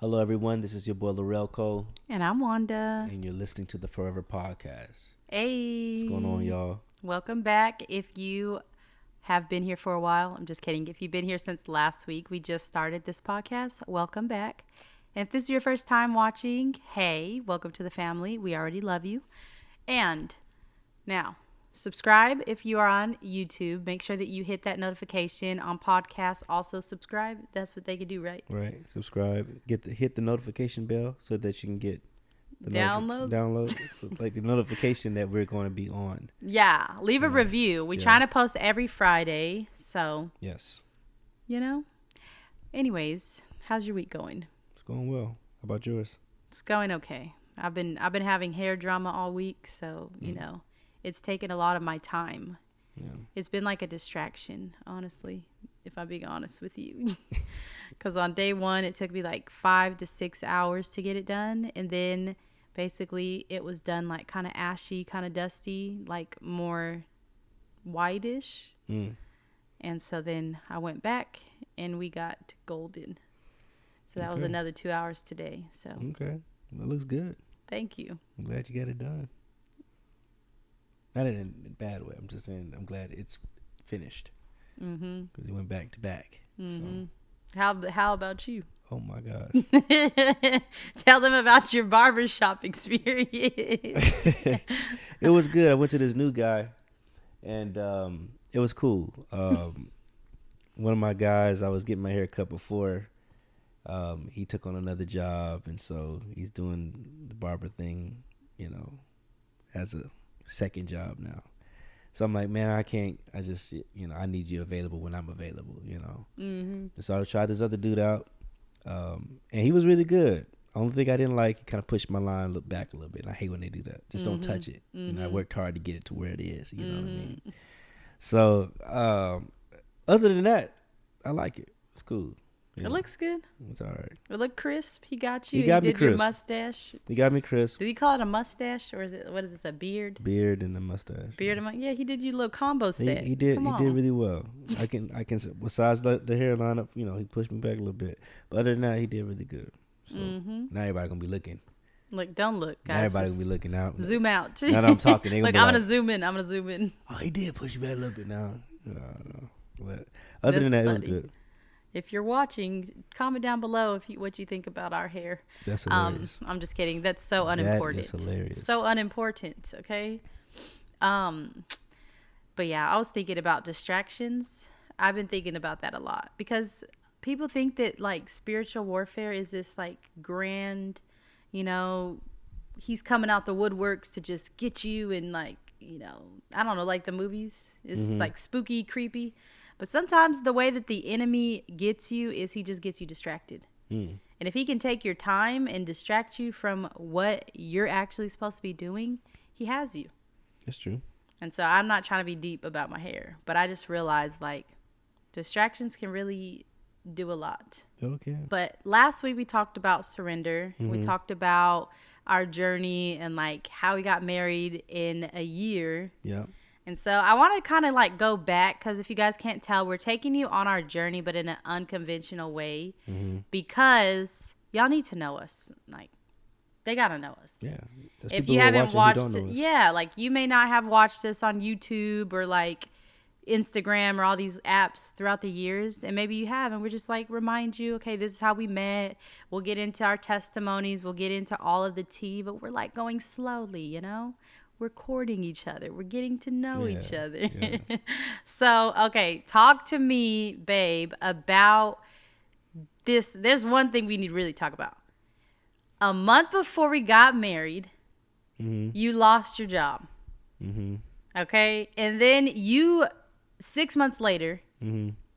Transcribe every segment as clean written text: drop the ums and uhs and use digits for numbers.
Hello, everyone. This is your boy Lorelco, And I'm Wanda. and you're listening to the Forever Podcast. What's going on, Hey, y'all? welcome back. If you have been here for a while, I'm just kidding. If you've been here since last week, we just started this podcast. Welcome back. And if this is your first time watching, hey, welcome to the family. We already love you. And now, subscribe if you are on YouTube. Make sure that you hit that notification on podcasts. Also, subscribe. That's what they can do, right? Right, subscribe, hit the notification bell so that you can get the Downloads. like the notification that we're going to be on. Yeah, leave a review. We try to post every Friday, so Yes, you know. Anyways, how's your week going? it's going well. How about yours? It's going okay. I've been having hair drama all week, so you know, it's taken a lot of my time. Yeah. It's been like a distraction, honestly, if I'm being honest with you. Because on day one, it took me like 5 to 6 hours to get it done, and then basically it was done like kind of ashy, kind of dusty, like more whitish. And so then I went back and we got golden. So that was another 2 hours today. So Okay, that looks good. thank you. I'm glad you got it done. Not in a bad way. I'm just saying I'm glad it's finished because you went back to back. So, How about you? oh my gosh. Tell them about your barbershop experience. It was good. I went to this new guy, and it was cool. One of my guys, I was getting my hair cut before. He took on another job, and so he's doing the barber thing, as a second job now. So I'm like, man, I can't. I just, I need you available when I'm available, And so I tried this other dude out, and he was really good. Only thing I didn't like, he kind of pushed my line, look back a little bit. And I hate when they do that. Just don't touch it. I worked hard to get it to where it is. You know what I mean? So, other than that, I like it. It's cool. It looks good. It's all right. It looked crisp. He got you. He got me did your crisp. mustache. He got me crisp. Did he call it a mustache or what is this, a beard? Beard and the mustache. Beard and yeah, he did you a little combo set. He did. Come He on. did really well. I can. Besides the hairline up, he pushed me back a little bit. But other than that, he did really good. So now everybody gonna be looking. Look, don't look, guys. Now everybody gonna be looking out. Zoom out. Now that I'm talking, they gonna look, be I'm like, gonna zoom in. I'm gonna zoom in. oh, he did push you back a little bit now. No. But other than that, it was good. If you're watching, comment down below what you think about our hair. That's hilarious. I'm just kidding. That's so unimportant. That is hilarious. So unimportant. Okay. But yeah, I was thinking about distractions. I've been thinking about that a lot because people think that like spiritual warfare is this like grand, he's coming out the woodworks to just get you and like, I don't know, like the movies. It's like spooky, creepy. But sometimes the way that the enemy gets you is he just gets you distracted. And if he can take your time and distract you from what you're actually supposed to be doing, he has you. That's true. And so I'm not trying to be deep about my hair, but I just realized like distractions can really do a lot. Okay. But last week we talked about surrender. We talked about our journey and like how we got married in a year. Yeah. And so I want to kind of like go back because if you guys can't tell, we're taking you on our journey, but in an unconventional way because y'all need to know us. Like, they got to know us. Yeah. There's If people you who are haven't watching who watched don't it, know us. yeah, like you may not have watched this on YouTube or like Instagram or all these apps throughout the years. And maybe you have. And we're just like, remind you, okay, this is how we met. We'll get into our testimonies. We'll get into all of the tea, but we're like going slowly, We're courting each other. We're getting to know each other. Yeah. So, okay, talk to me, babe, about this. There's one thing we need to really talk about. A month before we got married, you lost your job. Okay? And then you, 6 months later,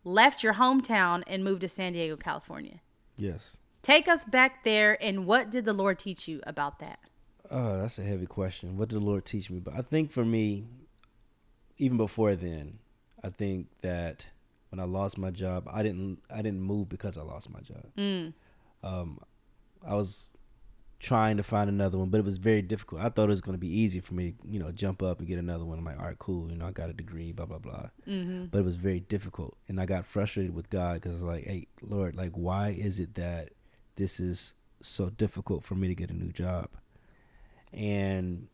left your hometown and moved to San Diego, California. Yes. Take us back there, and what did the Lord teach you about that? Oh, that's a heavy question. What did the Lord teach me? But I think for me, even before then, I think that when I lost my job, I didn't move because I lost my job. I was trying to find another one, but it was very difficult. I thought it was going to be easy for me, jump up and get another one. I'm like, all right, cool. I got a degree, blah, blah, blah. But it was very difficult. And I got frustrated with God because I was like, hey, Lord, like, why is it that this is so difficult for me to get a new job. And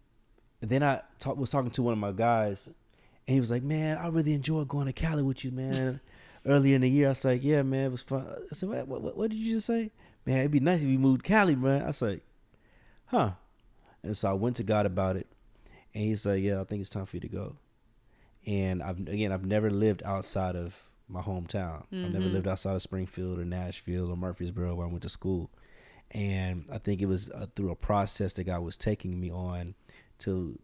then I was talking to one of my guys, and he was like, man, I really enjoyed going to Cali with you, man. Earlier in the year, I was like, yeah, man, it was fun. I said, what did you just say? Man, it'd be nice if we moved to Cali, man. I was like, huh. And so I went to God about it, and he's like, yeah, I think it's time for you to go. And I've never lived outside of my hometown. I've never lived outside of Springfield or Nashville or Murfreesboro where I went to school. And I think it was through a process that God was taking me on to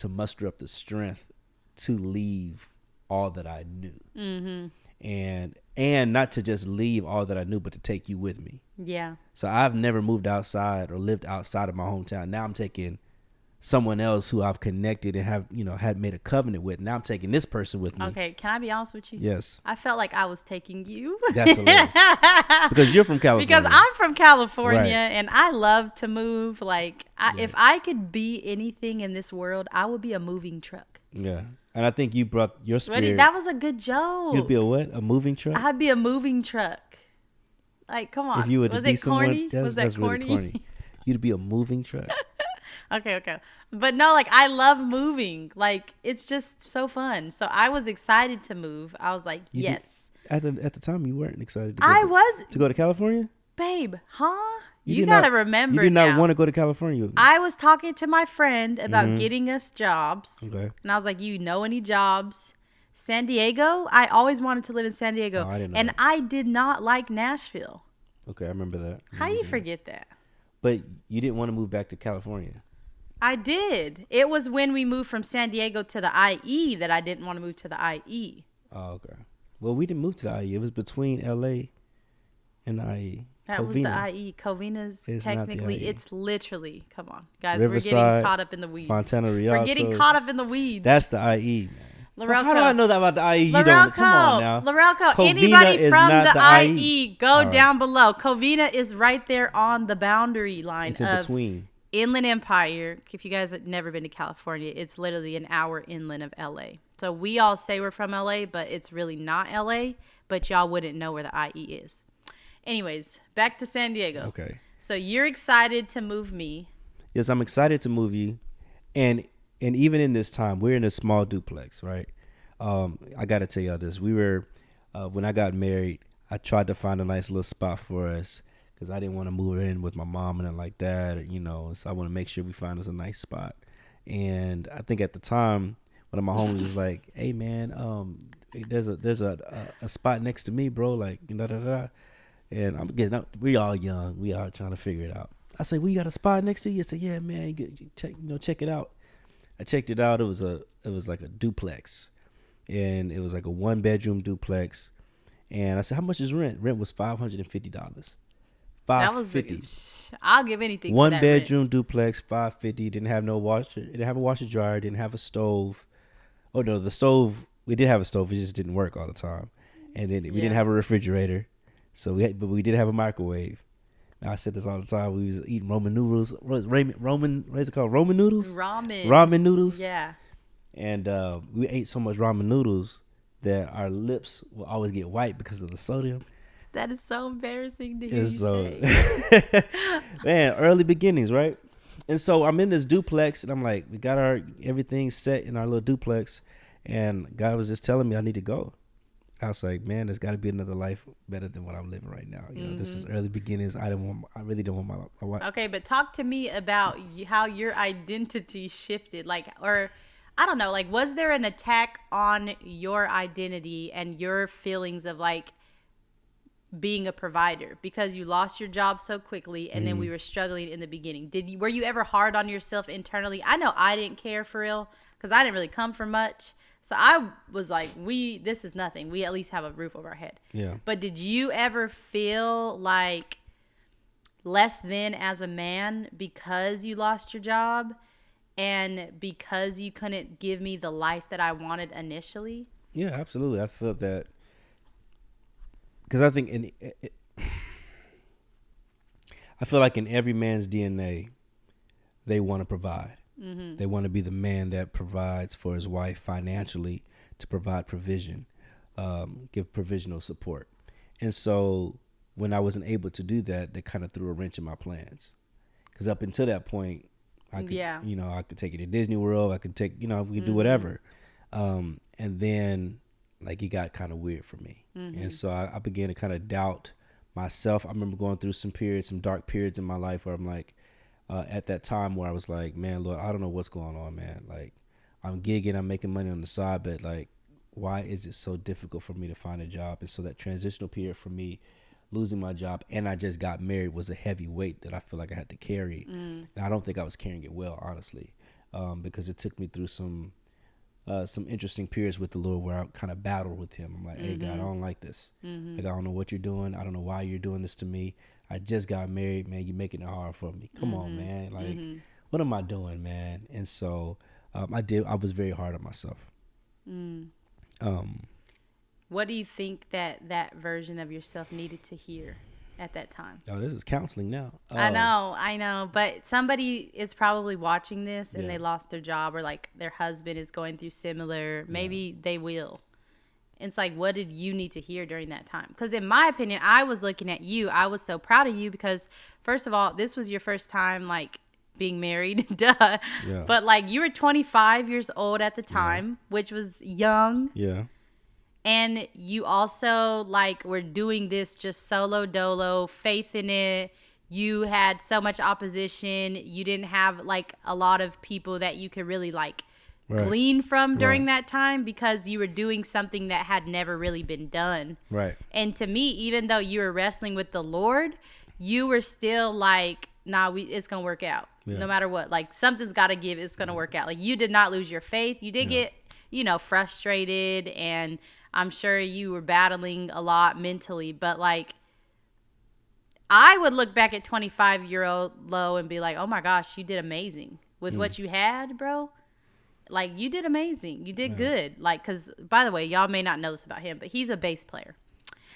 muster up the strength to leave all that I knew. And not to just leave all that I knew, but to take you with me. Yeah. So I've never moved outside or lived outside of my hometown. Now I'm taking someone else who I've connected and had made a covenant with. Now I'm taking this person with me. Okay, can I be honest with you? Yes. I felt like I was taking you. That's hilarious. Because you're from California. Because I'm from California, Right. and I love to move. Like, if I could be anything in this world, I would be a moving truck. Yeah. And I think you brought your spirit. That was a good joke. You'd be a what? A moving truck? I'd be a moving truck. Like, come on. If you were to was be it corny? someone, Was that corny? Really corny. You'd be a moving truck. Okay. But no, like, I love moving. Like, it's just so fun. So I was excited to move. I was like, yes. At the time, you weren't excited to go to California? Babe, huh? You got to remember. You did not now. want to go to California. I was talking to my friend about getting us jobs. Okay. And I was like, you know any jobs? San Diego? I always wanted to live in San Diego. Oh, I didn't know and that. I did not like Nashville. Okay, I remember that. How you forget that? But you didn't want to move back to California. I did. It was when we moved from San Diego to the IE that I didn't want to move to the IE. Oh, okay. Well, we didn't move to the IE. It was between LA and the IE. That was the IE. Covina's It's not the technically, IE. it's literally, come on. Guys, Riverside, we're getting caught up in the weeds. Fontana Rialto. We're getting caught up in the weeds. That's the IE, man. Lorelco. How do I know that about the IE? You don't. Come on now. Lorelco, Covina anybody is from not the IE. IE, go All right. down below. Covina is right there on the boundary line It's in of between. Inland Empire. If you guys have never been to California, it's literally an hour inland of LA. So we all say we're from LA, but it's really not LA, but y'all wouldn't know where the IE is. Anyways, back to San Diego. Okay. So you're excited to move me. Yes, I'm excited to move you, and even in this time, we're in a small duplex, right? I got to tell y'all this. We were when I got married, I tried to find a nice little spot for us because I didn't want to move in with my mom and it like that, so I want to make sure we find us a nice spot. And I think at the time, one of my homies was like, "Hey man, there's a spot next to me, bro. Like, da da da." And I'm getting up. We all young. We all trying to figure it out. I said, "We got a spot next to you." I said, "Yeah, man. Check it out." I checked it out. It was like a duplex, and it was like a 1-bedroom duplex. And I said, "How much is rent?" Rent was $550. That was $550. I'll give anything. One for that bedroom rent. duplex, $550. Didn't have no washer. Didn't have a washer dryer. Didn't have a stove. Oh no, the stove. We did have a stove. It just didn't work all the time. And then we didn't have a refrigerator. But we did have a microwave. Now, I said this all the time. We was eating Roman noodles. What is it called? Roman noodles? Ramen noodles. Yeah. And we ate so much ramen noodles that our lips will always get white because of the sodium. That is so embarrassing to hear you say. Man, early beginnings, right? And so I'm in this duplex, and I'm like, we got everything set in our little duplex, and God was just telling me I need to go. I was like, man, there's got to be another life better than what I'm living right now. This is early beginnings. I really don't want my wife. Okay, but talk to me about how your identity shifted. Or I don't know, was there an attack on your identity and your feelings of being a provider because you lost your job so quickly and then we were struggling in the beginning? Were you ever hard on yourself internally? I know I didn't care for real because I didn't really come from much. So I was like, this is nothing. We at least have a roof over our head. Yeah. But did you ever feel like less than as a man because you lost your job and because you couldn't give me the life that I wanted initially? Yeah, absolutely. I felt that because I think I feel like in every man's DNA, they want to provide. Mm-hmm. They want to be the man that provides for his wife financially, to provide provision, give provisional support. And so when I wasn't able to do that, that kind of threw a wrench in my plans. Because up until that point, I could, I could take you to Disney World. I could take, we could do whatever. And then, like, it got kind of weird for me. And so I began to kind of doubt myself. I remember going through some dark periods in my life where I'm like, at that time where I was like, man, Lord, I don't know what's going on, man. Like, I'm gigging, I'm making money on the side, but like, why is it so difficult for me to find a job? And so that transitional period for me, losing my job, and I just got married, was a heavy weight that I feel like I had to carry. And I don't think I was carrying it well, honestly, because it took me through some interesting periods with the Lord where I kind of battled with him. I'm like, hey, God, I don't like this. Like, I don't know what you're doing. I don't know why you're doing this to me. I just got married, man. You're making it hard for me. Come on, man. Like, what am I doing, man? And so I was very hard on myself. What do you think that version of yourself needed to hear at that time? Oh, this is counseling now. I know. But somebody is probably watching this and they lost their job, or like their husband is going through similar. Maybe they will. It's like, what did you need to hear during that time? Because in my opinion, I was looking at you. I was so proud of you because, first of all, this was your first time, like, being married. Duh. Yeah. But, like, you were 25 years old at the time, which was young. Yeah. And you also, like, were doing this just solo dolo, faith in it. You had so much opposition. You didn't have, like, a lot of people that you could really, like, glean from during that time, because you were doing something that had never really been done. Right. And to me, even though you were wrestling with the Lord, you were still like, nah, it's going to work out. No matter what. Like, something's got to give. It's going to work out. Like, you did not lose your faith. You did get, frustrated, and I'm sure you were battling a lot mentally. But, like, I would look back at 25-year-old Lo and be like, oh, my gosh, you did amazing. With what you had, bro. Like, you did amazing. You did good. Like, because, by the way, y'all may not know this about him, but he's a bass player.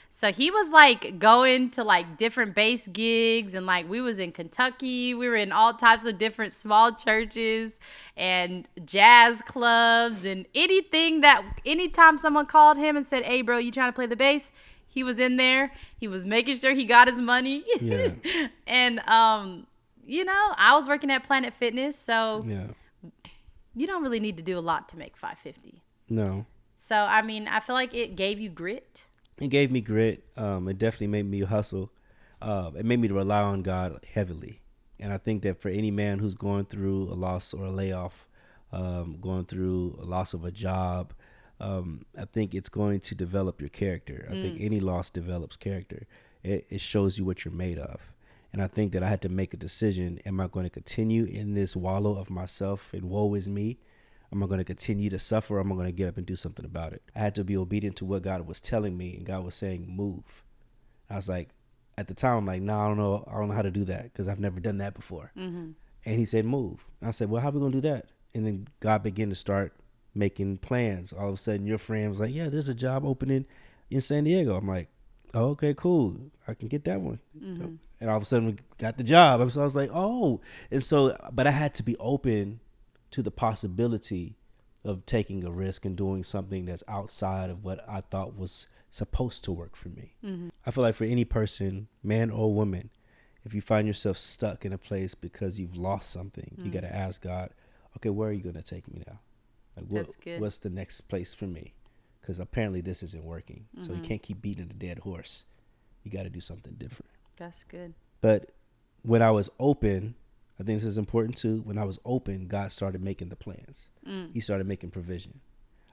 So he was, like, going to, like, different bass gigs. And, like, we was in Kentucky. We were in all types of different small churches and jazz clubs. And anytime someone called him and said, hey, bro, you trying to play the bass? He was in there. He was making sure he got his money. Yeah. And, I was working at Planet Fitness. So... yeah. You don't really need to do a lot to make $550. No. So, I mean, I feel like it gave you grit. It gave me grit. It definitely made me hustle. It made me to rely on God heavily. And I think that for any man who's going through a loss or a layoff, going through a loss of a job, I think it's going to develop your character. I think any loss develops character. It shows you what you're made of. And I think that I had to make a decision. Am I going to continue in this wallow of myself and woe is me? Am I going to continue to suffer, or am I going to get up and do something about it? I had to be obedient to what God was telling me, and God was saying, move. I was like, at the time, I'm like, no, I don't know how to do that, because I've never done that before. And he said, move. And I said, well, how are we going to do that? And then God began to start making plans. All of a sudden, your friend was like, yeah, there's a job opening in San Diego. I'm like, oh, okay, cool. I can get that one. And all of a sudden we got the job. So I was like, oh. And so, but I had to be open to the possibility of taking a risk and doing something that's outside of what I thought was supposed to work for me. I feel like for any person, man or woman, if you find yourself stuck in a place because you've lost something, you got to ask God, okay, where are you going to take me now? Like, what's the next place for me? Because apparently this isn't working. So you can't keep beating a dead horse. You got to do something different. That's good. But when I was open, I think this is important too. When I was open, God started making the plans. He started making provision.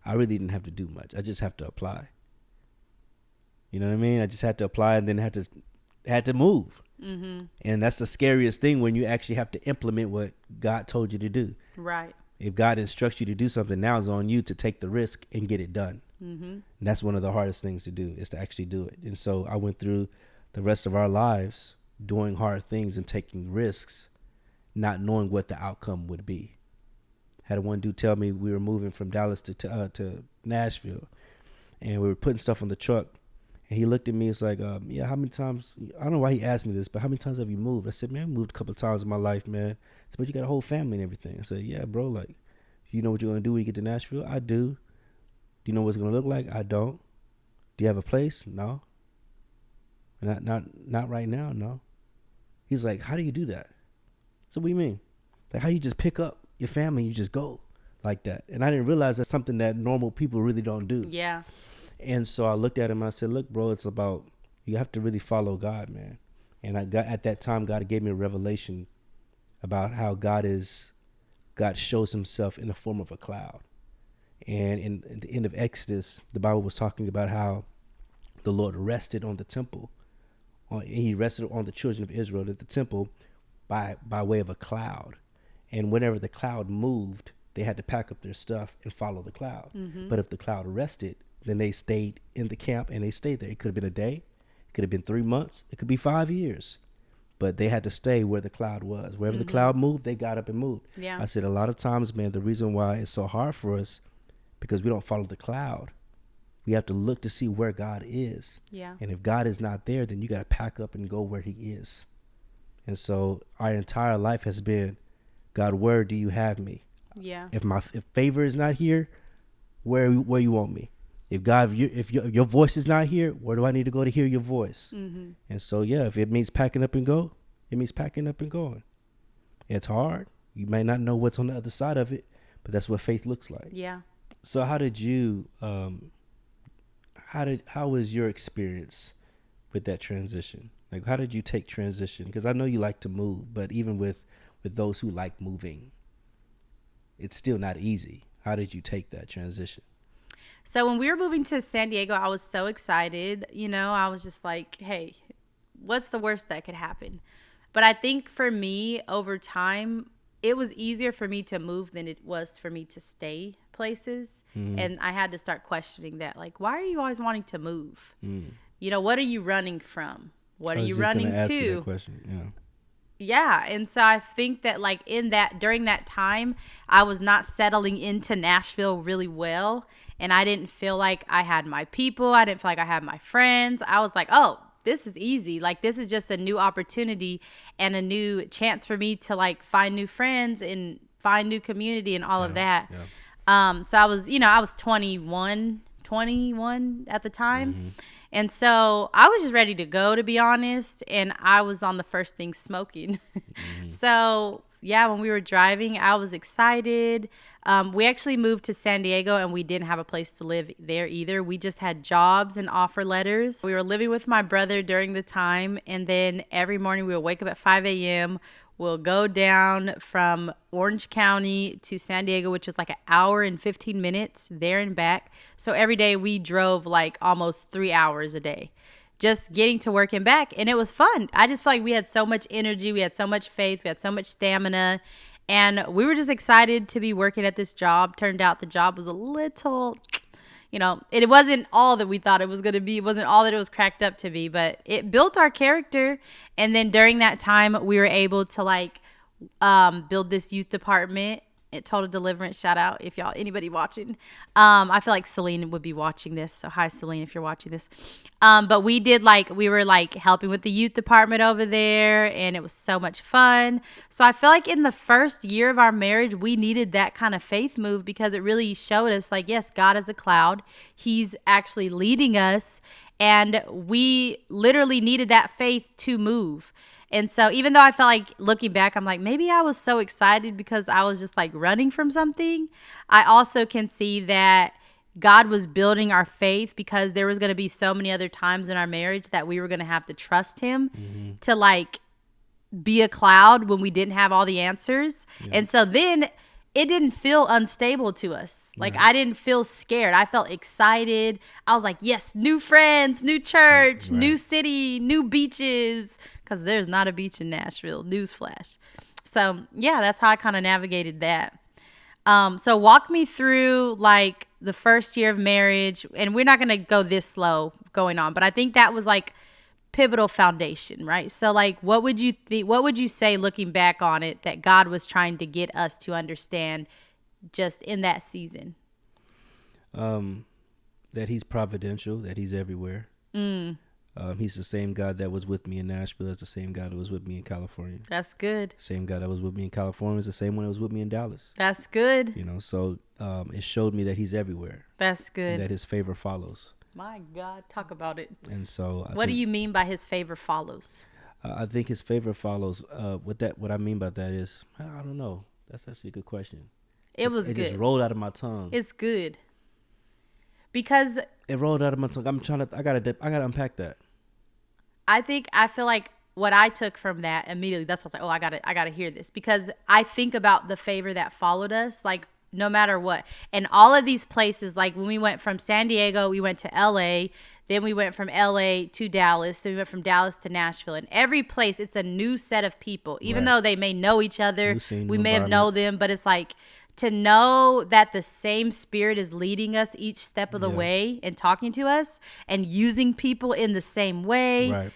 I really didn't have to do much. I just have to apply. You know what I mean? I just had to apply, and then had to move. And that's the scariest thing, when you actually have to implement what God told you to do. Right. If God instructs you to do something, now it's on you to take the risk and get it done. And that's one of the hardest things to do, is to actually do it. And so I went through the rest of our lives doing hard things and taking risks, not knowing what the outcome would be. Had one dude tell me, we were moving from Dallas to Nashville, and we were putting stuff on the truck, and he looked at me. It's like, yeah, how many times? I don't know why he asked me this, but how many times have you moved? I said, man, I moved a couple of times in my life, man. Said, but you got a whole family and everything. I said, yeah, bro. Like, you know what you're gonna do when you get to Nashville? I do. Do you know what it's gonna look like? I don't. Do you have a place? No. Not right now, no. He's like, how do you do that? So what do you mean? Like, how you just pick up your family and you just go like that? And I didn't realize that's something that normal people really don't do. Yeah. And so I looked at him and I said, look, bro, it's about, you have to really follow God, man. And at that time, God gave me a revelation about how God shows himself in the form of a cloud. And in the end of Exodus, the Bible was talking about how the Lord rested on the temple. He rested on the children of Israel at the temple by way of a cloud. And whenever the cloud moved, they had to pack up their stuff and follow the cloud. Mm-hmm. But if the cloud rested, then they stayed in the camp and they stayed there. It could have been a day. It could have been 3 months. It could be 5 years. But they had to stay where the cloud was. Wherever the cloud moved, they got up and moved. Yeah. I said a lot of times, man, the reason why it's so hard for us because we don't follow the cloud. We have to look to see where God is. Yeah. And if God is not there, then you got to pack up and go where he is. And so our entire life has been, God, where do you have me? Yeah. If favor is not here, where you want me? If God, if your voice is not here, where do I need to go to hear your voice? Mm-hmm. And so, yeah, if it means packing up and go, it means packing up and going. It's hard. You may not know what's on the other side of it, but that's what faith looks like. Yeah. So how did you, how was your experience with that transition? Like, how did you take transition? Because I know you like to move, but even with those who like moving, it's still not easy. How did you take that transition? So when we were moving to San Diego, I was so excited. You know, I was just like, hey, what's the worst that could happen? But I think for me, over time, it was easier for me to move than it was for me to stay places. Mm-hmm. And I had to start questioning that. Like, why are you always wanting to move? Mm. You know, what are you running from? What are you running to? Ask you that question. Yeah. Yeah. And so I think that like during that time, I was not settling into Nashville really well. And I didn't feel like I had my people. I didn't feel like I had my friends. I was like, oh, this is easy. Like, this is just a new opportunity and a new chance for me to like find new friends and find new community and all of that. Yeah. So I was 21 at the time. Mm-hmm. And so I was just ready to go, to be honest. And I was on the first thing smoking. Mm-hmm. So yeah, when we were driving, I was excited. We actually moved to San Diego and we didn't have a place to live there either. We just had jobs and offer letters. We were living with my brother during the time. And then every morning we would wake up at 5 a.m. We'll go down from Orange County to San Diego, which is like an hour and 15 minutes there and back. So every day we drove like almost 3 hours a day, just getting to work and back. And it was fun. I just felt like we had so much energy. We had so much faith. We had so much stamina. And we were just excited to be working at this job. Turned out the job was a little, it wasn't all that we thought it was going to be. It wasn't all that it was cracked up to be, but it built our character. And then during that time, we were able to build this youth department at Total Deliverance. Shout out if anybody watching. I feel like Celine would be watching this. So hi, Celine, if you're watching this. But we were helping with the youth department over there, and it was so much fun. So I feel like in the first year of our marriage, we needed that kind of faith move because it really showed us like, yes, God is a cloud. He's actually leading us. And we literally needed that faith to move. And so even though I felt like looking back, I'm like, maybe I was so excited because I was just like running from something. I also can see that God was building our faith because there was going to be so many other times in our marriage that we were going to have to trust him to like be a cloud when we didn't have all the answers. Yeah. And so then it didn't feel unstable to us. Like I didn't feel scared. I felt excited. I was like, yes, new friends, new church, new city, new beaches. Because there's not a beach in Nashville. Newsflash. So, yeah, that's how I kind of navigated that. So walk me through, like, the first year of marriage. And we're not going to go this slow going on. But I think that was, like, pivotal foundation, right? So, like, what would you say, looking back on it, that God was trying to get us to understand just in that season? That he's providential, that he's everywhere. He's the same God that was with me in Nashville as the same God that was with me in California. That's good. Same God that was with me in California is the same one that was with me in Dallas. That's good. So it showed me that he's everywhere. That's good. And that his favor follows. My God, talk about it. And so What do you mean by his favor follows? I think his favor follows. What I mean by that is, I don't know. That's actually a good question. It was It good. just rolled out of my tongue. It's good because It rolled out of my tongue. I gotta unpack that. I feel like what I took from that immediately, that's what I was like, oh, I gotta hear this, because I think about the favor that followed us, like no matter what. And all of these places, like when we went from San Diego, we went to LA, then we went from LA to Dallas, then we went from Dallas to Nashville. And every place, it's a new set of people, even Right. though they may know each other, New we may have environment. known them, but it's like to know that the same spirit is leading us each step of the Yeah. way and talking to us and using people in the same way. Right.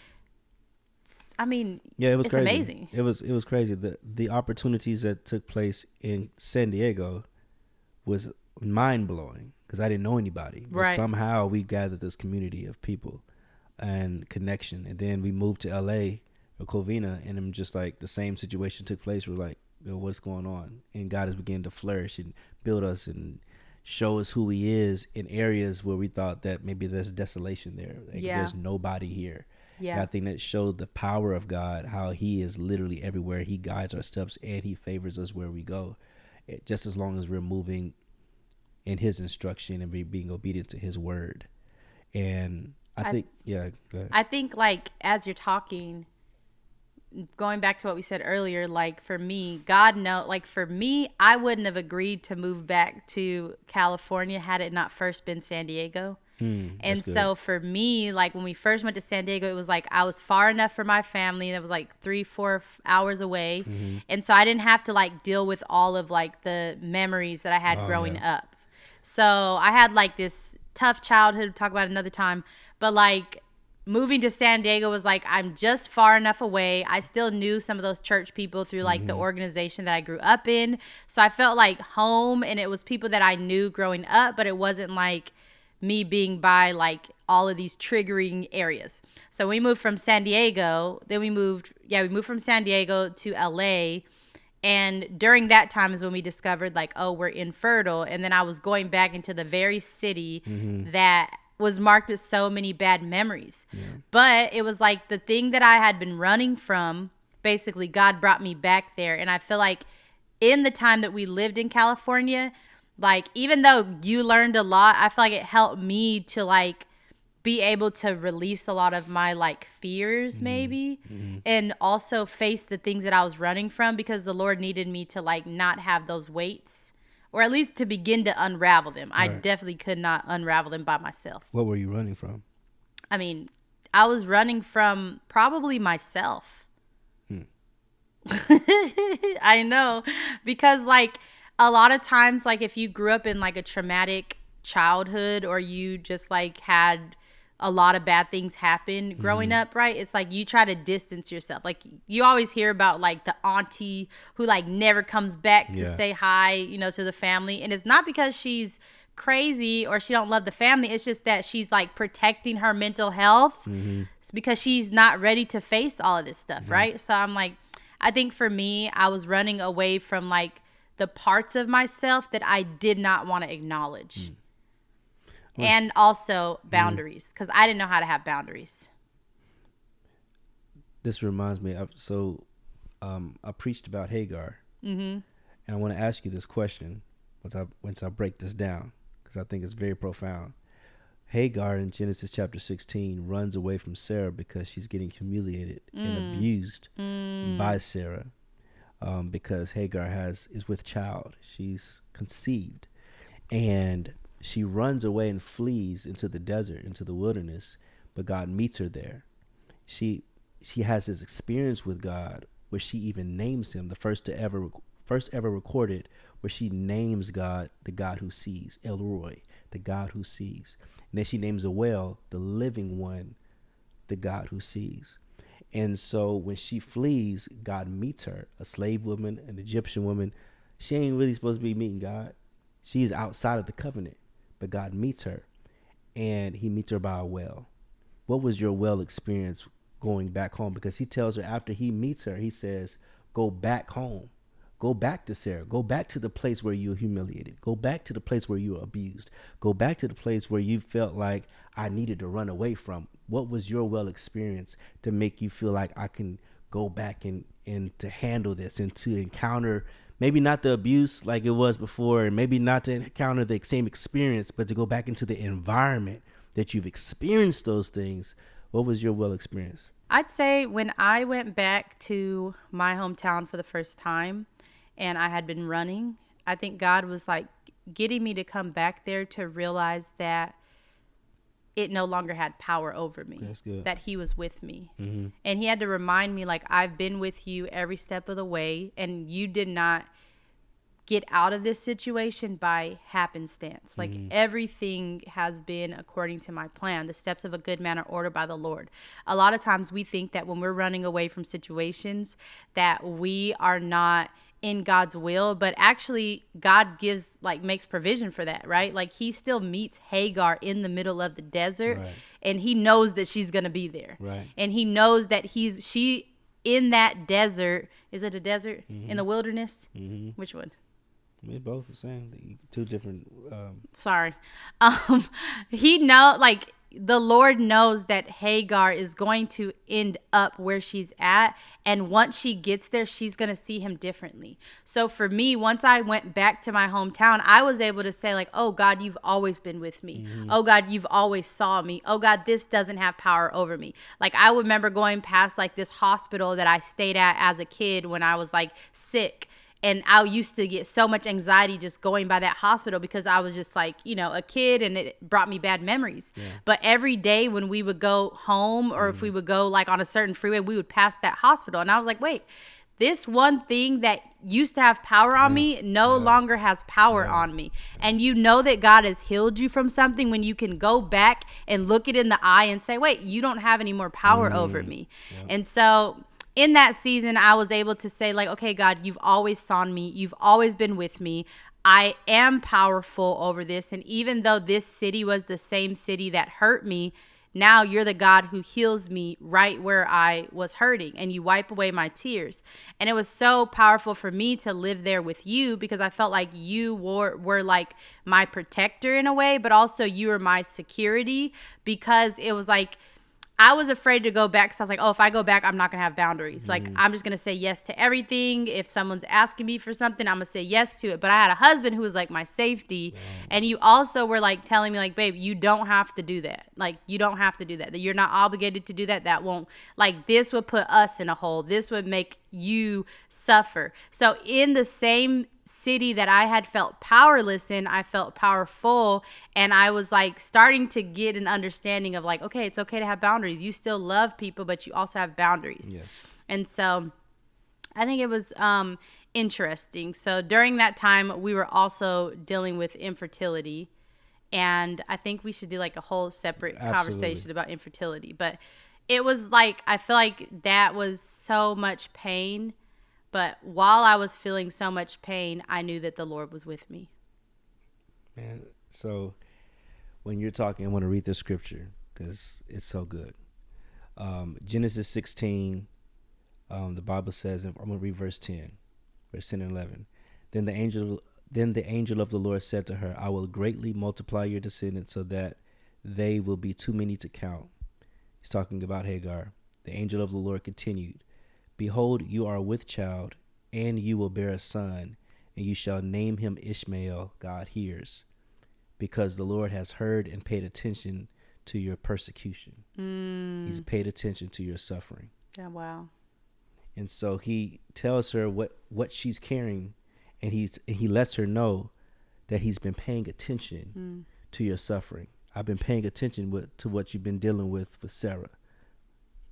I mean, Yeah, it was it's crazy. amazing. It was crazy. The opportunities that took place in San Diego was mind blowing because I didn't know anybody. But Right. somehow we gathered this community of people and connection, and then we moved to LA or Covina, and I'm just like the same situation took place. We're like, yo, what's going on? And God has begun to flourish and build us and show us who He is in areas where we thought that maybe there's desolation there. Like, Yeah. there's nobody here. Yeah. And I think that showed the power of God, how He is literally everywhere. He guides our steps and He favors us where we go, just as long as we're moving in His instruction and being obedient to His word. And I think, yeah, go ahead. I think, like, as you're talking, going back to what we said earlier, like for me, for me, I wouldn't have agreed to move back to California had it not first been San Diego. And that's so good. for me, like when we first went to San Diego, it was like I was far enough for my family, and it was like 3-4 hours away. Mm-hmm. And so I didn't have to like deal with all of like the memories that I had growing up. So I had like this tough childhood, talk about it another time, but like moving to San Diego was like, I'm just far enough away. I still knew some of those church people through like the organization that I grew up in. So I felt like home, and it was people that I knew growing up, but it wasn't like me being by like all of these triggering areas. So we moved from San Diego, then we moved from San Diego to LA. And during that time is when we discovered like, oh, we're infertile. And then I was going back into the very city that was marked with so many bad memories. Yeah. But it was like the thing that I had been running from, basically God brought me back there. And I feel like in the time that we lived in California, like even though you learned a lot, I feel like it helped me to like be able to release a lot of my like fears maybe, and also face the things that I was running from, because the Lord needed me to like not have those weights, or at least to begin to unravel them. I definitely could not unravel them by myself. What were you running from? I mean, I was running from probably myself. I know, because like a lot of times, like if you grew up in like a traumatic childhood, or you just like had a lot of bad things happen growing up, right? It's like you try to distance yourself. Like you always hear about like the auntie who like never comes back to say hi, you know, to the family. And it's not because she's crazy or she don't love the family. It's just that she's like protecting her mental health. It's because she's not ready to face all of this stuff, right? So I'm like, I think for me, I was running away from like the parts of myself that I did not want to acknowledge. And also boundaries, because I didn't know how to have boundaries. This reminds me of, I preached about Hagar, and I want to ask you this question once I break this down, because I think it's very profound. Hagar in Genesis chapter 16 runs away from Sarah because she's getting humiliated and abused by Sarah, because Hagar is with child. She's conceived, and she runs away and flees into the desert, into the wilderness, but God meets her there. She has this experience with God where she even names him, the first ever recorded, where she names God, the God who sees, El Roy, the God who sees. And then she names a well, the living one, the God who sees. And so when she flees, God meets her, a slave woman, an Egyptian woman. She ain't really supposed to be meeting God. She's outside of the covenant. But God meets her, and he meets her by a well. What was your well experience going back home? Because he tells her after he meets her, he says, go back home Go back to Sarah. Go back to the place where you were humiliated. Go back to the place where you were abused. Go back to the place where you felt like I needed to run away from. What was your well experience to make you feel like I can go back and to handle this and to encounter maybe not the abuse like it was before, and maybe not to encounter the same experience, but to go back into the environment that you've experienced those things. What was your well experience? I'd say when I went back to my hometown for the first time and I had been running, I think God was like getting me to come back there to realize that it no longer had power over me. That's good. That he was with me. Mm-hmm. And he had to remind me, like, I've been with you every step of the way, and you did not get out of this situation by happenstance. Like, everything has been according to my plan. The steps of a good man are ordered by the Lord. A lot of times we think that when we're running away from situations that we are not in God's will, but actually God gives, like, makes provision for that, right? Like, he still meets Hagar in the middle of the desert, Right. and he knows that she's going to be there. Right. And he knows that she in that desert. Is it a desert? In the wilderness? Which one? We're both the same. Two different. Sorry. He know, like, the Lord knows that Hagar is going to end up where she's at. And once she gets there, she's going to see him differently. So for me, once I went back to my hometown, I was able to say, like, oh, God, you've always been with me. Oh, God, you've always saw me. Oh, God, this doesn't have power over me. Like, I remember going past, like, this hospital that I stayed at as a kid when I was, like, sick. And I used to get so much anxiety just going by that hospital because I was just like, you know, a kid, and it brought me bad memories. Yeah. But every day when we would go home or if we would go like on a certain freeway, we would pass that hospital. And I was like, wait, this one thing that used to have power on me no longer has power on me. And you know that God has healed you from something when you can go back and look it in the eye and say, wait, you don't have any more power over me. Yeah. And so in that season, I was able to say, like, okay, God, you've always saw me. You've always been with me. I am powerful over this. And even though this city was the same city that hurt me, now you're the God who heals me right where I was hurting, and you wipe away my tears. And it was so powerful for me to live there with you because I felt like you were like my protector in a way, but also you were my security, because it was like, I was afraid to go back because I was like, oh, if I go back, I'm not going to have boundaries. Like, I'm just going to say yes to everything. If someone's asking me for something, I'm going to say yes to it. But I had a husband who was like my safety. And you also were like telling me, like, babe, you don't have to do that. Like, you don't have to do that. That you're not obligated to do that. That won't, like, this would put us in a hole. This would make you suffer. So in the same city that I had felt powerless in, I felt powerful, and I was like starting to get an understanding of like, okay, it's okay to have boundaries. You still love people, but you also have boundaries. Yes. And so I think it was interesting. So during that time, we were also dealing with infertility, and I think we should do like a whole separate conversation about infertility. But it was like, I feel like that was so much pain. But while I was feeling so much pain, I knew that the Lord was with me. Man, so when you're talking, I want to read the scripture because it's so good. Genesis 16, the Bible says, I'm going to read verse 10 and 11. Then the angel of the Lord said to her, I will greatly multiply your descendants so that they will be too many to count. He's talking about Hagar. The angel of the Lord continued, behold, you are with child, and you will bear a son, and you shall name him Ishmael, God hears, because the Lord has heard and paid attention to your persecution. He's paid attention to your suffering. Yeah, wow. And so he tells her what she's carrying, and he lets her know that he's been paying attention to your suffering. I've been paying attention to what you've been dealing with Sarah.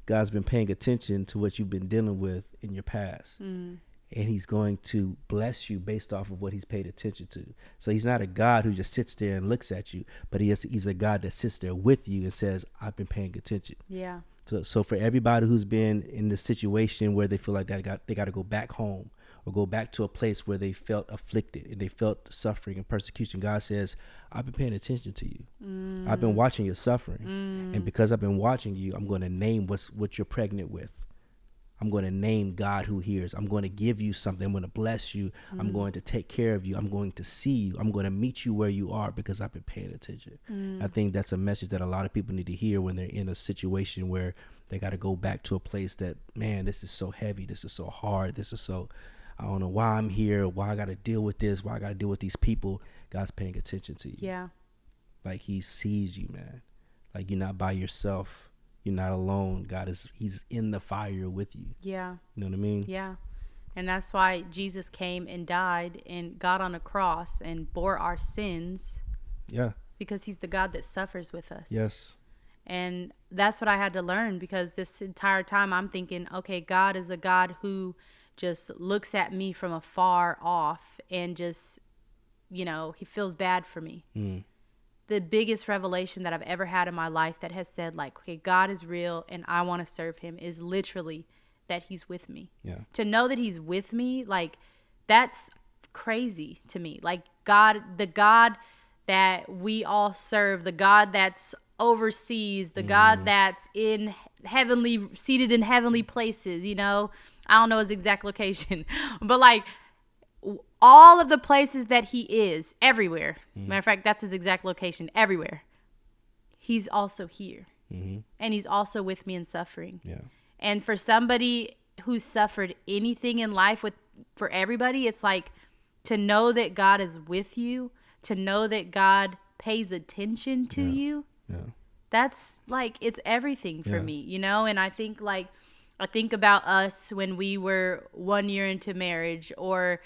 God's been paying attention to what you've been dealing with in your past. And he's going to bless you based off of what he's paid attention to. So he's not a God who just sits there and looks at you, but he's a God that sits there with you and says, I've been paying attention. Yeah. So for everybody who's been in this situation where they feel like they got to go back home or go back to a place where they felt afflicted and they felt suffering and persecution, God says, I've been paying attention to you. I've been watching your suffering. And because I've been watching you, I'm going to name what you're pregnant with. I'm going to name God who hears. I'm going to give you something. I'm going to bless you. I'm going to take care of you. I'm going to see you. I'm going to meet you where you are because I've been paying attention. I think that's a message that a lot of people need to hear when they're in a situation where they got to go back to a place that, man, this is so heavy. This is so hard. This is so, I don't know why I'm here, why I got to deal with this, why I got to deal with these people. God's paying attention to you. Yeah. Like he sees you, man. Like you're not by yourself. You're not alone. He's in the fire with you. Yeah. You know what I mean? Yeah. And that's why Jesus came and died and got on a cross and bore our sins. Yeah. Because he's the God that suffers with us. Yes. And that's what I had to learn, because this entire time I'm thinking, okay, God is a God who just looks at me from afar off and just, you know, he feels bad for me. The biggest revelation that I've ever had in my life that has said, like, okay, God is real and I want to serve him, is literally that he's with me. Yeah. To know that he's with me, like, that's crazy to me. Like, God, the God that we all serve, the God that's overseas, the God that's in heavenly, seated in heavenly places, you know, I don't know his exact location, but like, all of the places that he is, everywhere. Matter of fact, that's his exact location, everywhere. He's also here. And he's also with me in suffering. Yeah. And for somebody who's suffered anything in life, for everybody, it's like to know that God is with you, to know that God pays attention to you. Yeah. That's like, it's everything for me, you know? And I think about us when we were 1 year into marriage, or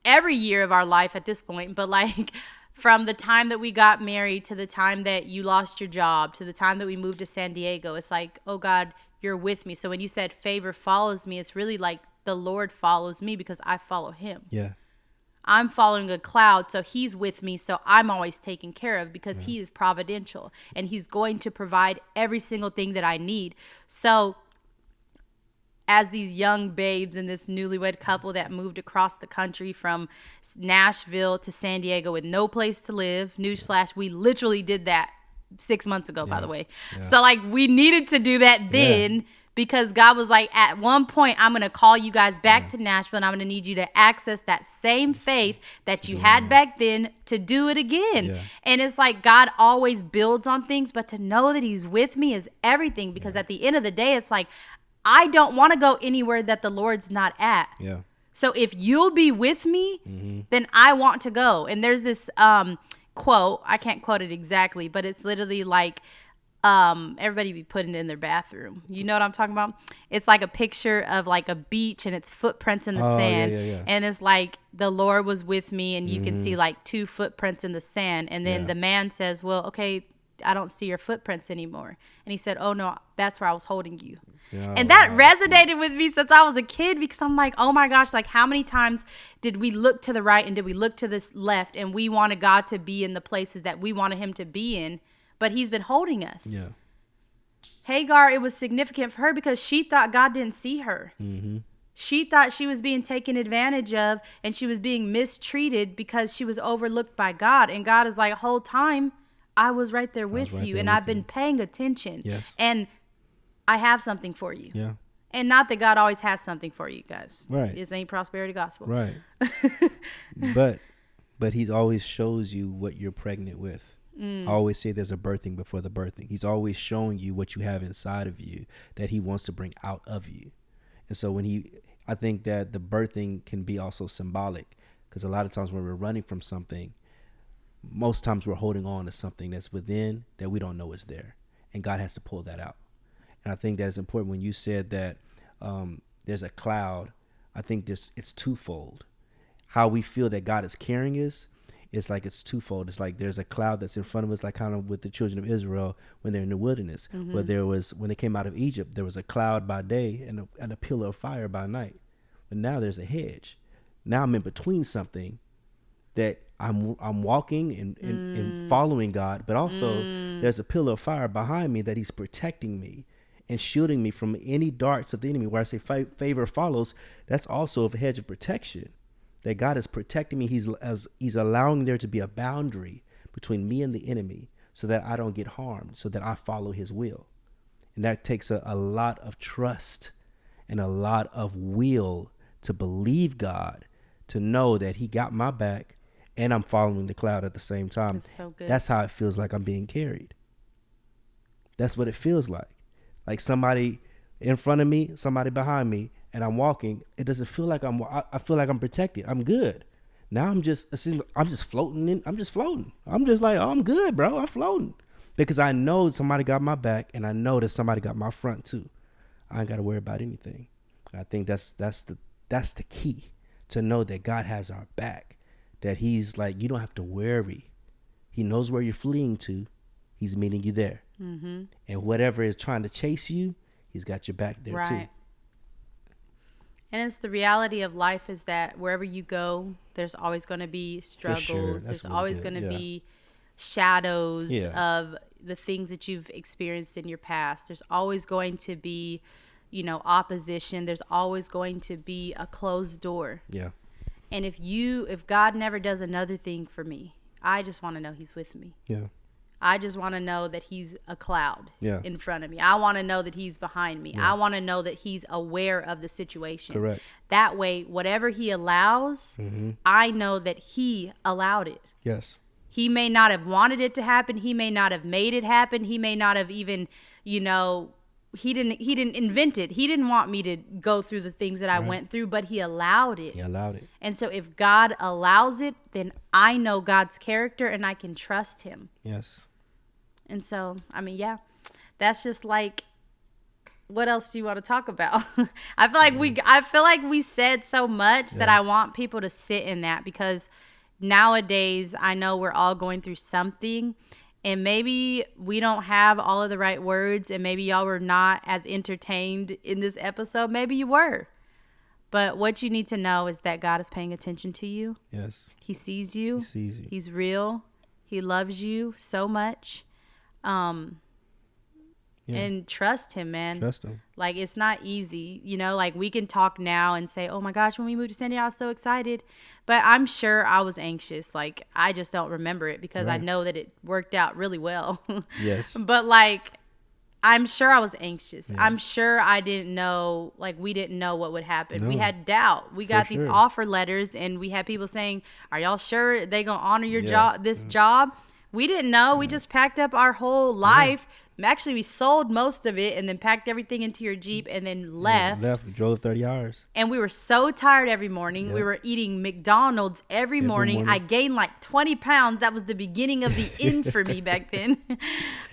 every year of our life at this point, but like from the time that we got married to the time that you lost your job to the time that we moved to San Diego, it's like, oh God, you're with me. So when you said favor follows me, it's really like the Lord follows me because I follow him. Yeah. I'm following a cloud, so he's with me, so I'm always taken care of because he is providential and he's going to provide every single thing that I need. So as these young babes and this newlywed couple that moved across the country from Nashville to San Diego with no place to live, newsflash, we literally did that 6 months ago, by the way. Yeah. So like, we needed to do that then because God was like, at one point, I'm going to call you guys back to Nashville and I'm going to need you to access that same faith that you had back then to do it again. Yeah. And it's like, God always builds on things, but to know that he's with me is everything, because at the end of the day, it's like, I don't want to go anywhere that the Lord's not at. Yeah. So if you'll be with me, then I want to go. And there's this quote, I can't quote it exactly, but it's literally like, everybody be putting it in their bathroom. You know what I'm talking about? It's like a picture of like a beach and it's footprints in the sand. Yeah. And it's like, the Lord was with me, and you can see like 2 footprints in the sand. And then the man says, well, okay, I don't see your footprints anymore. And he said, oh no, that's where I was holding you. And that resonated with me since I was a kid, because I'm like, oh my gosh, like how many times did we look to the right and did we look to the left and we wanted God to be in the places that we wanted him to be in, but he's been holding us. Yeah. Hagar, it was significant for her because she thought God didn't see her. She thought she was being taken advantage of and she was being mistreated because she was overlooked by God. And God is like, the whole time I was right there with you, and I've been paying attention. Yes. And I have something for you. Yeah. And not that God always has something for you guys. Right. This ain't prosperity gospel. Right. but he always shows you what you're pregnant with. I always say there's a birthing before the birthing. He's always showing you what you have inside of you that he wants to bring out of you. And so I think that the birthing can be also symbolic, because a lot of times when we're running from something, most times we're holding on to something that's within that we don't know is there. And God has to pull that out. And I think that's important. When you said that there's a cloud, I think it's twofold. How we feel that God is carrying us, it's like it's twofold. It's like there's a cloud that's in front of us, like kind of with the children of Israel when they're in the wilderness. But when they came out of Egypt, there was a cloud by day and a pillar of fire by night. But now there's a hedge. Now I'm in between something that I'm walking and following God, but also there's a pillar of fire behind me that he's protecting me and shielding me from any darts of the enemy. Where I say favor follows, that's also a hedge of protection, that God is protecting me. He's allowing there to be a boundary between me and the enemy so that I don't get harmed, so that I follow his will. And that takes a lot of trust and a lot of will to believe God, to know that he got my back and I'm following the cloud at the same time. That's so good. That's how it feels like I'm being carried. That's what it feels like. Like somebody in front of me, somebody behind me, and I'm walking. It doesn't feel like I feel like I'm protected. I'm good. Now I'm just floating. I'm just floating. I'm just like, oh, I'm good, bro. I'm floating. Because I know somebody got my back, and I know that somebody got my front too. I ain't got to worry about anything. And I think that's the key, to know that God has our back. That he's like, you don't have to worry. He knows where you're fleeing to. He's meeting you there. Mm-hmm. And whatever is trying to chase you, he's got your back there too. And it's the reality of life, is that wherever you go, there's always going to be struggles. Sure. There's really always going to be shadows of the things that you've experienced in your past. There's always going to be, opposition. There's always going to be a closed door. Yeah. And if God never does another thing for me, I just want to know he's with me. Yeah. I just want to know that he's a cloud in front of me. I want to know that he's behind me. Yeah. I want to know that he's aware of the situation. Correct. That way, whatever he allows, I know that he allowed it. Yes. He may not have wanted it to happen. He may not have made it happen. He may not have even, he didn't invent it. He didn't want me to go through the things that I went through, but he allowed it. He allowed it. And so if God allows it, then I know God's character and I can trust him. Yes. And so, that's just like, what else do you want to talk about? I feel like we said so much that I want people to sit in that, because nowadays I know we're all going through something, and maybe we don't have all of the right words, and maybe y'all were not as entertained in this episode. Maybe you were. But what you need to know is that God is paying attention to you. Yes. He sees you. He sees you. He's real. He loves you so much. And trust him, man. Trust him. Like, it's not easy, like we can talk now and say, oh my gosh, when we moved to San Diego, I was so excited, but I'm sure I was anxious. Like, I just don't remember it, because I know that it worked out really well. Yes. But like, I'm sure I was anxious. Yeah. I'm sure I didn't know, like, we didn't know what would happen. No. We had doubt. We got these offer letters, and we had people saying, are y'all sure they gonna honor your job, job? We didn't know. We just packed up our whole life. Actually, we sold most of it and then packed everything into your Jeep and then left. Drove 30 hours. And we were so tired every morning. We were eating McDonald's every morning. I gained like 20 pounds. That was the beginning of the end for me back then.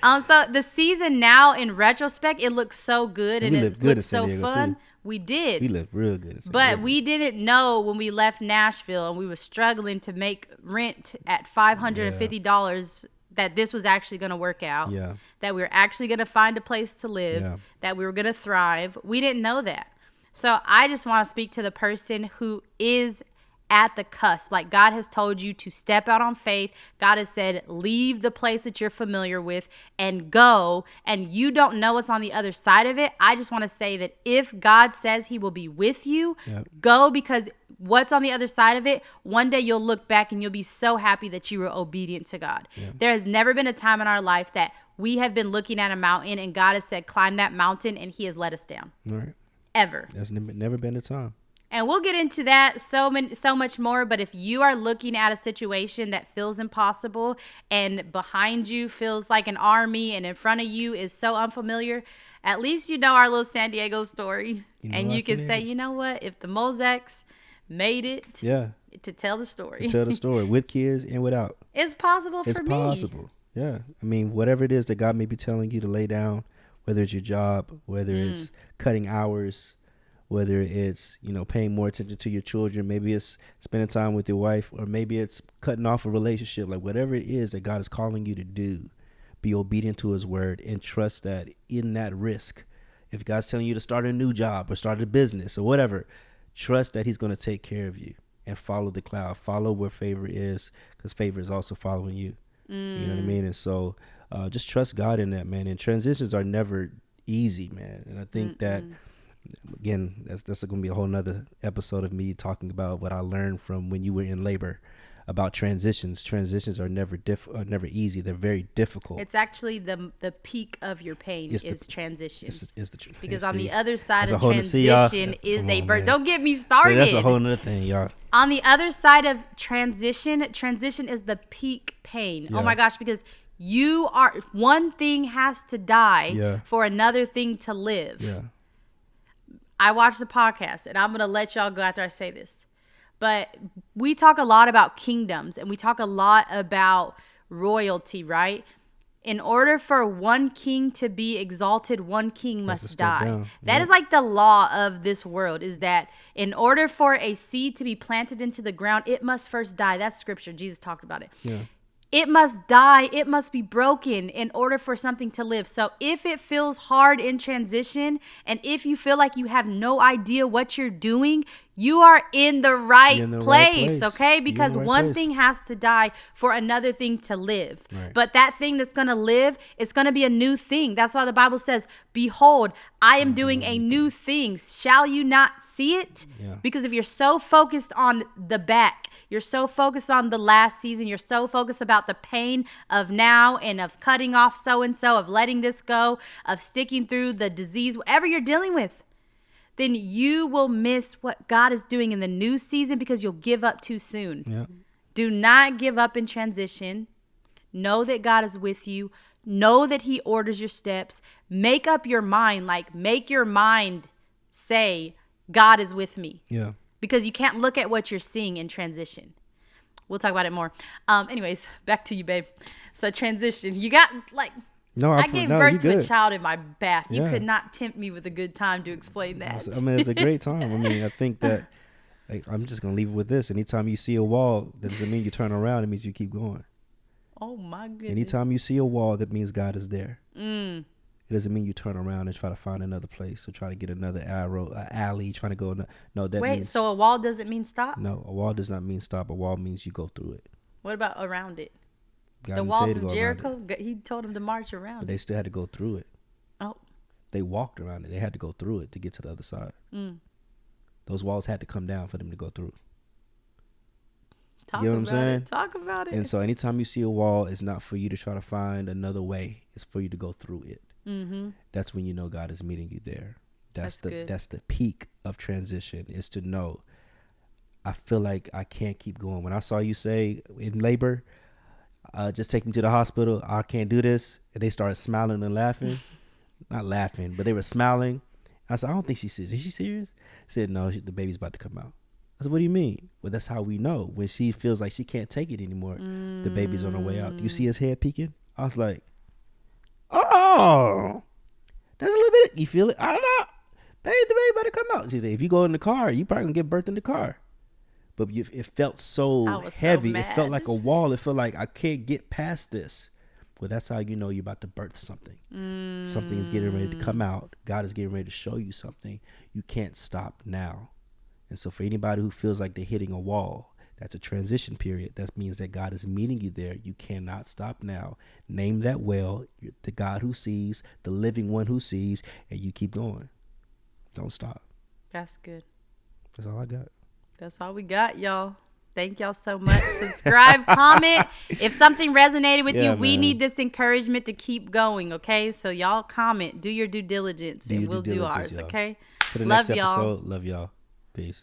So the season now, in retrospect, it looks so good, and it looks so fun. Too. We did. We lived real good. But we didn't know when we left Nashville and we were struggling to make rent at $550 that this was actually going to work out. Yeah. That we were actually going to find a place to live. Yeah. That we were going to thrive. We didn't know that. So I just want to speak to the person who is at the cusp. Like, God has told you to step out on faith. God has said, leave the place that you're familiar with and go. And you don't know what's on the other side of it. I just want to say that if God says he will be with you, go, because what's on the other side of it, one day you'll look back and you'll be so happy that you were obedient to God. There has never been a time in our life that we have been looking at a mountain and God has said, climb that mountain, and he has let us down. All right. Ever. There's never been a time. And we'll get into that so much more. But if you are looking at a situation that feels impossible, and behind you feels like an army, and in front of you is so unfamiliar, at least you know our little San Diego story. And you can say, you know what? If the Mulzacs made it to tell the story. With kids and without. It's possible for me. It's possible. Yeah. I mean, whatever it is that God may be telling you to lay down, whether it's your job, whether it's cutting hours, whether it's, paying more attention to your children, maybe it's spending time with your wife, or maybe it's cutting off a relationship, like whatever it is that God is calling you to do, be obedient to his word and trust that in that risk, if God's telling you to start a new job or start a business or whatever, trust that he's going to take care of you, and follow the cloud, follow where favor is, because favor is also following you. You know what I mean? And so just trust God in that, man. And transitions are never easy, man. And I think that, again, that's going to be a whole nother episode of me talking about what I learned from when you were in labor. about transitions. Transitions are never never easy. They're very difficult. It's actually the peak of your pain is transition. Because on the other side of transition is a birth. Don't get me started. That's a whole nother thing, y'all. On the other side of transition is the peak pain. Yeah. Oh my gosh, because one thing has to die for another thing to live. Yeah. I watched the podcast, and I'm going to let y'all go after I say this. But we talk a lot about kingdoms, and we talk a lot about royalty, right? In order for one king to be exalted, one king must die. That is like the law of this world, is that in order for a seed to be planted into the ground, it must first die. That's scripture. Jesus talked about it. Yeah. It must die. It must be broken in order for something to live. So if it feels hard in transition, and if you feel like you have no idea what you're doing, you are in the right place, okay? Because one thing has to die for another thing to live. Right. But that thing that's going to live, it's going to be a new thing. That's why the Bible says, behold, I am doing a new thing. Shall you not see it? Yeah. Because if you're so focused on the back, you're so focused on the last season, you're so focused about the pain of now and of cutting off so-and-so, of letting this go, of sticking through the disease, whatever you're dealing with, then you will miss what God is doing in the new season because you'll give up too soon. Yeah. Do not give up in transition. Know that God is with you. Know that he orders your steps. Make up your mind. Make your mind say, God is with me. Yeah. Because you can't look at what you're seeing in transition. We'll talk about it more. Anyways, back to you, babe. So transition. You got I gave birth to a child in my bath. You could not tempt me with a good time to explain that. I mean, it's a great time. I mean, I think that I'm just going to leave it with this. Anytime you see a wall, that doesn't mean you turn around. It means you keep going. Oh, my goodness. Anytime you see a wall, that means God is there. Mm. It doesn't mean you turn around and try to find another place or try to get another alley, trying to go. No, that means. Wait, so a wall doesn't mean stop? No, a wall does not mean stop. A wall means you go through it. What about around it? God the walls of Jericho, he told them to march around but they still had to go through it. Oh. They walked around it. They had to go through it to get to the other side. Mm. Those walls had to come down for them to go through. You know what I'm saying? Talk about it. And so anytime you see a wall, it's not for you to try to find another way. It's for you to go through it. Mm-hmm. That's when you know God is meeting you there. That's the peak of transition, is to know, I feel like I can't keep going. When I saw you say in labor, just take me to the hospital, I can't do this, and they started smiling and laughing. Not laughing, but they were smiling. I said, I don't think she's serious. Is she serious? I said, no, the baby's about to come out. I said, what do you mean? Well, that's how we know. When she feels like she can't take it anymore, the baby's on her way out. Do you see his head peeking? I was like, oh, there's a little bit. You feel it? I don't know. Baby, the baby about to come out. She said, if you go in the car, you probably gonna get birthed in the car. But it felt so heavy. It felt like a wall. It felt like I can't get past this. Well, that's how you know you're about to birth something. Something is getting ready to come out. God is getting ready to show you something. You can't stop now. And so for anybody who feels like they're hitting a wall, that's a transition period. That means that God is meeting you there. You cannot stop now. Name that well, the God who sees, the living one who sees, and you keep going. Don't stop. That's good. That's all I got. That's all we got, y'all. Thank y'all so much. Subscribe, comment. If something resonated with you, we need this encouragement to keep going, okay? So y'all comment. Do your due diligence, and we'll do ours, okay? To the next episode. Love y'all. Peace.